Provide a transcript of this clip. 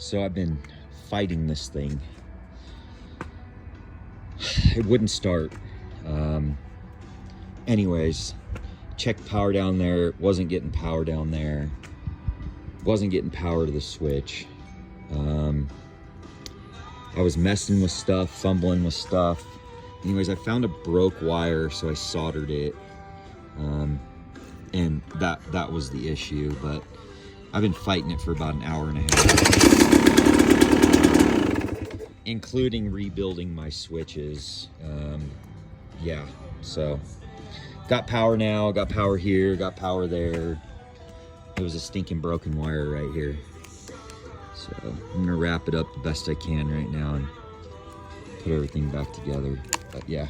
So I've been fighting this thing. It wouldn't start. Anyways, checked power down there. Wasn't getting power down there. Wasn't getting power to the switch. I was messing with stuff, fumbling with stuff. Anyways, I found a broke wire, so I soldered it. And that was the issue, but I've been fighting it for about an hour and a half, including rebuilding my switches. Yeah, so got power now, got power here, got power there. It was a stinking broken wire right here. So I'm gonna wrap it up the best I can right now and put everything back together. But yeah.